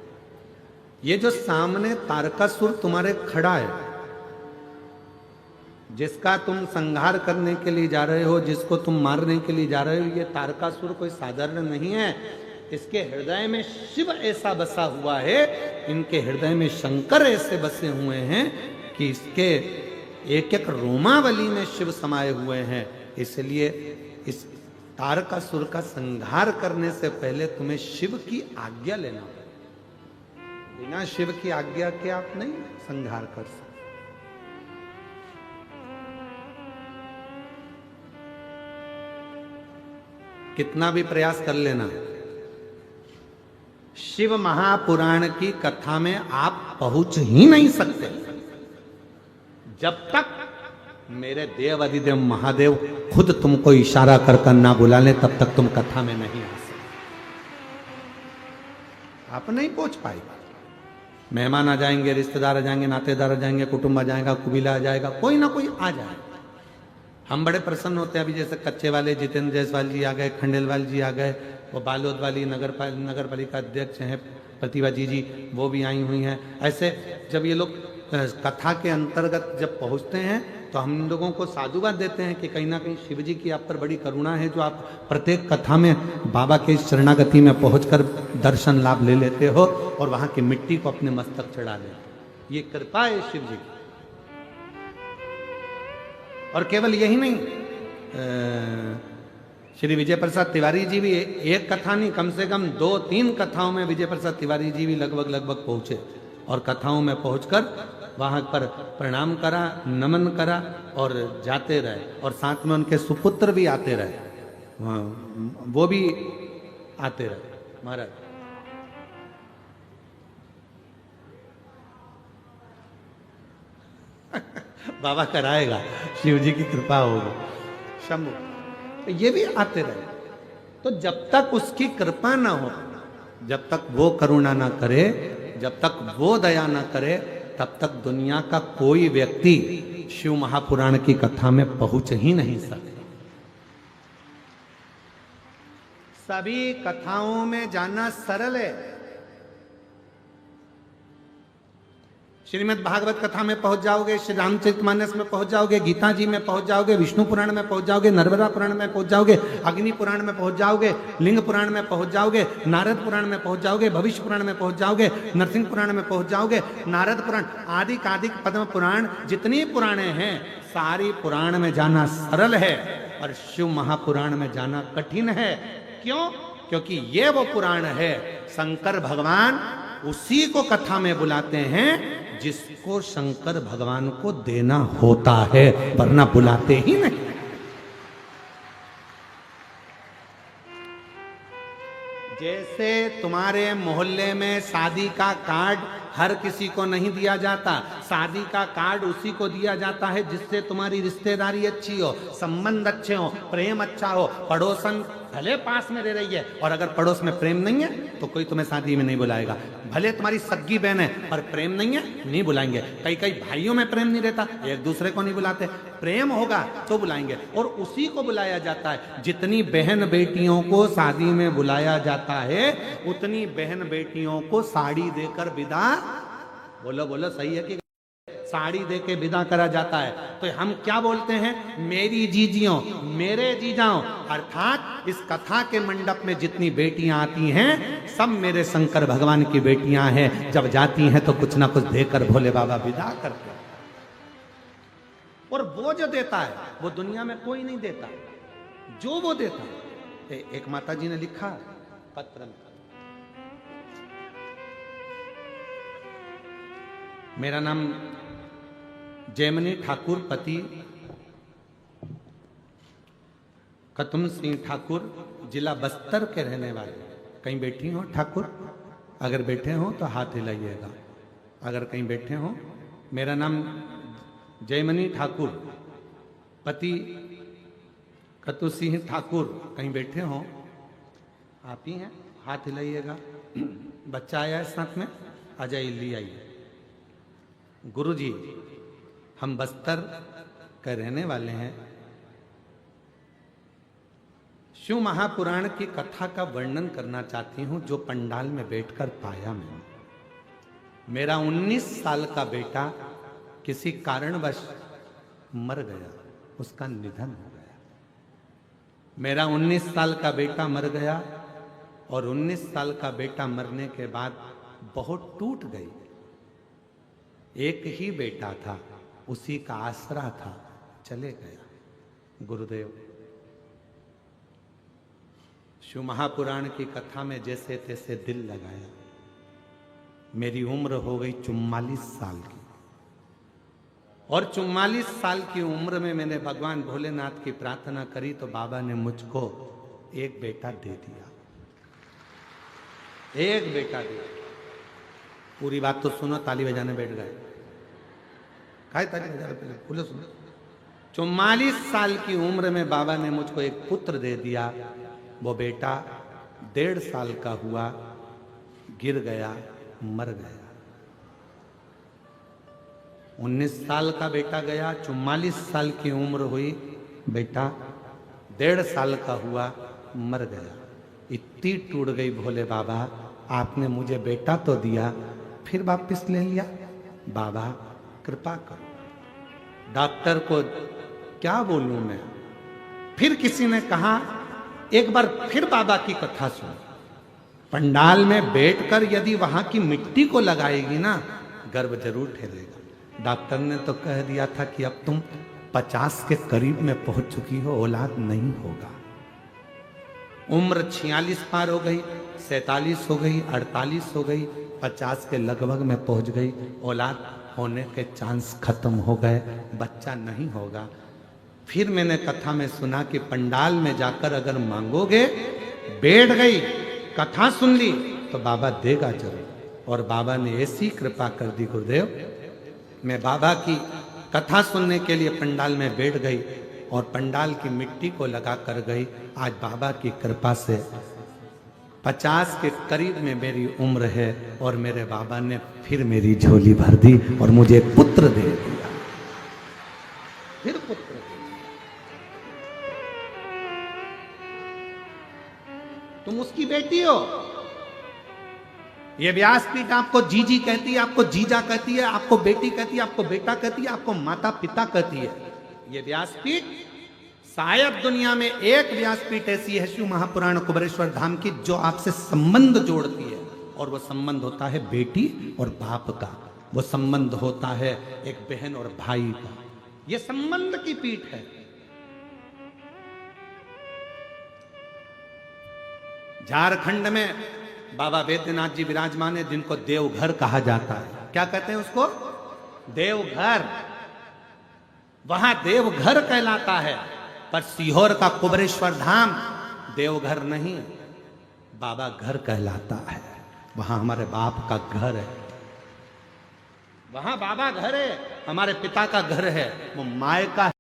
ये जो सामने तारकासुर तुम्हारे खड़ा है, जिसका तुम संहार करने के लिए जा रहे हो, जिसको तुम मारने के लिए जा रहे हो, ये तारकासुर कोई साधारण नहीं है। इसके हृदय में शिव ऐसा बसा हुआ है, इनके हृदय में शंकर ऐसे बसे हुए हैं कि इसके एक एक रोमावली में शिव समाये हुए हैं। इसलिए इस तारकासुर का संहार करने से पहले तुम्हें शिव की आज्ञा लेना होगा। बिना शिव की आज्ञा के आप नहीं संहार कर सकते। कितना भी प्रयास कर लेना, शिव महापुराण की कथा में आप पहुंच ही नहीं सकते जब तक मेरे देव अधिदेव महादेव खुद तुमको इशारा कर ना बुला ले, तब तक तुम कथा में नहीं आ सकते। आप नहीं पहुंच पाएगा। मेहमान आ जाएंगे, रिश्तेदार आ जाएंगे, नातेदार आ जाएंगे, कुटुंब आ जाएगा, कुबीला आ जाएगा, कोई ना कोई आ जाएगा। हम बड़े प्रसन्न होते हैं। अभी जैसे कच्चे वाले जितेंद्र जायसवाल जी आ गए, खंडेलवाल जी आ गए, वो बालोद वाली नगर पालिका अध्यक्ष हैं प्रतिभा जी, वो भी आई हुई हैं। ऐसे जब ये लोग कथा के अंतर्गत जब पहुंचते हैं तो हम लोगों को साधुवाद देते हैं कि कहीं ना कहीं शिव जी की आप पर बड़ी करुणा है, जो आप प्रत्येक कथा में बाबा के शरणागति में पहुंचकर दर्शन लाभ ले लेते हो और वहां की मिट्टी को अपने मस्तक चढ़ा लेते हो। ये कृपा है शिव जी की। और केवल यही नहीं, श्री विजय प्रसाद तिवारी जी भी एक कथा नहीं, कम से कम 2-3 कथाओं में विजय प्रसाद तिवारी जी भी लगभग पहुंचे और कथाओं में पहुंचकर वहां पर प्रणाम करा, नमन करा और जाते रहे, और साथ में उनके सुपुत्र भी आते रहे, वो भी आते रहे। महाराज बाबा कराएगा, शिव जी की कृपा होगी, शंभु ये भी आते रहे। तो जब तक उसकी कृपा ना हो, जब तक वो करुणा ना करे, जब तक वो दया ना करे, तब तक दुनिया का कोई व्यक्ति शिव महापुराण की कथा में पहुंच ही नहीं सकता। सभी कथाओं में जाना सरल है। श्रीमद् भागवत कथा में पहुंच जाओगे, श्री रामचरितमानस में पहुंच जाओगे, गीता जी में पहुंच जाओगे, विष्णु पुराण में पहुंच जाओगे, नर्मदा पुराण में पहुंच जाओगे, अग्नि पुराण में पहुंच जाओगे, लिंग पुराण में पहुंच जाओगे, नारद पुराण में पहुंच जाओगे, भविष्य पुराण में पहुंच जाओगे, नरसिंह पुराण में पहुंच जाओगे, नारद पुराण आदि कादिक पद्म पुराण, जितनी पुराणे हैं सारी पुराण में जाना सरल है और शिव महापुराण में जाना कठिन है। क्यों? क्योंकि ये वो पुराण है, शंकर भगवान उसी को कथा में बुलाते हैं जिसको शंकर भगवान को देना होता है, वरना बुलाते ही नहीं। जैसे तुम्हारे मोहल्ले में शादी का कार्ड हर किसी को नहीं दिया जाता, शादी का कार्ड उसी को दिया जाता है जिससे तुम्हारी रिश्तेदारी अच्छी हो, संबंध अच्छे हो, प्रेम अच्छा हो। पड़ोसन भले पास में रह रही है और अगर पड़ोस में प्रेम नहीं है तो कोई तुम्हें शादी में नहीं बुलाएगा। भले तुम्हारी सगी बहन है और प्रेम नहीं है, नहीं बुलाएंगे। कई कई भाइयों में प्रेम नहीं रहता, एक दूसरे को नहीं बुलाते, प्रेम होगा तो बुलाएंगे और उसी को बुलाया जाता है। जितनी बहन बेटियों को शादी में बुलाया जाता है उतनी बहन बेटियों को साड़ी देकर विदा, बोलो बोलो सही है कि साड़ी देके विदा करा जाता है। तो हम क्या बोलते हैं? मेरी जीजियों, मेरे जीजाओं, अर्थात इस कथा के मंडप में जितनी बेटियां आती हैं सब मेरे शंकर भगवान की बेटियां हैं। जब जाती हैं तो कुछ ना कुछ देकर भोले बाबा विदा करते हैं। और वो जो देता है वो दुनिया में कोई नहीं देता, जो वो देता है। एक माता जी ने लिखा पत्र में, मेरा नाम जयमनी ठाकुर, पति कतुम सिंह ठाकुर, जिला बस्तर के रहने वाले। कहीं बैठी हो ठाकुर? अगर बैठे हो तो हाथ हिलाइएगा। अगर कहीं बैठे हो, मेरा नाम जयमनी ठाकुर, पति कतु सिंह ठाकुर। कहीं बैठे हो? आप ही हैं, हाथ हिलाइएगा। बच्चा आया है साथ में, आ जाइए, ले आइए। गुरुजी, हम बस्तर के रहने वाले हैं। शिव महापुराण की कथा का वर्णन करना चाहती हूं जो पंडाल में बैठकर पाया मैंने। मेरा 19 साल का बेटा किसी कारणवश मर गया, उसका निधन हो गया। मेरा 19 साल का बेटा मर गया और 19 साल का बेटा मरने के बाद बहुत टूट गई। एक ही बेटा था, उसी का आसरा था, चले गया गुरुदेव। शिव महापुराण की कथा में जैसे तैसे दिल लगाया। मेरी उम्र हो गई 44 साल की और 44 साल की उम्र में मैंने भगवान भोलेनाथ की प्रार्थना करी तो बाबा ने मुझको एक बेटा दे दिया। एक बेटा दे दिया। पूरी बात तो सुनो, ताली बजाने बैठ गए। काय ताली बजा रहे? पहले बोलो, सुनो। 44 साल की उम्र में बाबा ने मुझको एक पुत्र दे दिया। वो बेटा 1.5 साल का हुआ, गिर गया, मर गया। 19 साल का बेटा गया, 44 साल की उम्र हुई, बेटा 1.5 साल का हुआ, मर गया। इतनी टूट गई, भोले बाबा आपने मुझे बेटा तो दिया, फिर वापिस ले लिया। बाबा कृपा करो। डॉक्टर को क्या बोलूं मैं। फिर किसी ने कहा एक बार फिर बाबा की कथा सुन। पंडाल में बैठकर यदि वहां की मिट्टी को लगाएगी ना, गर्भ जरूर ठहरेगा। डॉक्टर ने तो कह दिया था कि अब तुम 50 के करीब में पहुंच चुकी हो, औलाद नहीं होगा। उम्र 46 पार हो गई, 47 हो गई, 48 हो गई, 50 के लगभग में पहुंच गई, औलाद होने के चांस खत्म हो गए, बच्चा नहीं होगा। फिर मैंने कथा में सुना कि पंडाल में जाकर अगर मांगोगे, बैठ गई, कथा सुन ली, तो बाबा देगा जरूर। और बाबा ने ऐसी कृपा कर दी गुरुदेव, मैं बाबा की कथा सुनने के लिए पंडाल में बैठ गई और पंडाल की मिट्टी को लगा कर गई। आज बाबा की कृपा से 50 के करीब में मेरी उम्र है और मेरे बाबा ने फिर मेरी झोली भर दी और मुझे पुत्र दे दिया। फिर पुत्र दे दिया। तुम उसकी बेटी हो। ये व्यासपीठ आपको जीजी कहती है, आपको जीजा कहती है, आपको बेटी कहती है, आपको बेटा कहती है, आपको माता पिता कहती है। ये व्यासपीठ, शायद दुनिया में एक व्यासपीठ ऐसी है शिव महापुराण कुबेरेश्वर धाम की जो आपसे संबंध जोड़ती है, और वो संबंध होता है बेटी और बाप का, वो संबंध होता है एक बहन और भाई का। ये संबंध की पीठ है। झारखंड में बाबा वैद्यनाथ जी विराजमान है, जिनको देवघर कहा जाता है। क्या कहते हैं उसको? देवघर। वहां देवघर कहलाता है, पर सीहोर का कुबेरेश्वर धाम देवघर नहीं, बाबा घर कहलाता है। वहां हमारे बाप का घर है, वहां बाबा घर है, हमारे पिता का घर है। वो मायका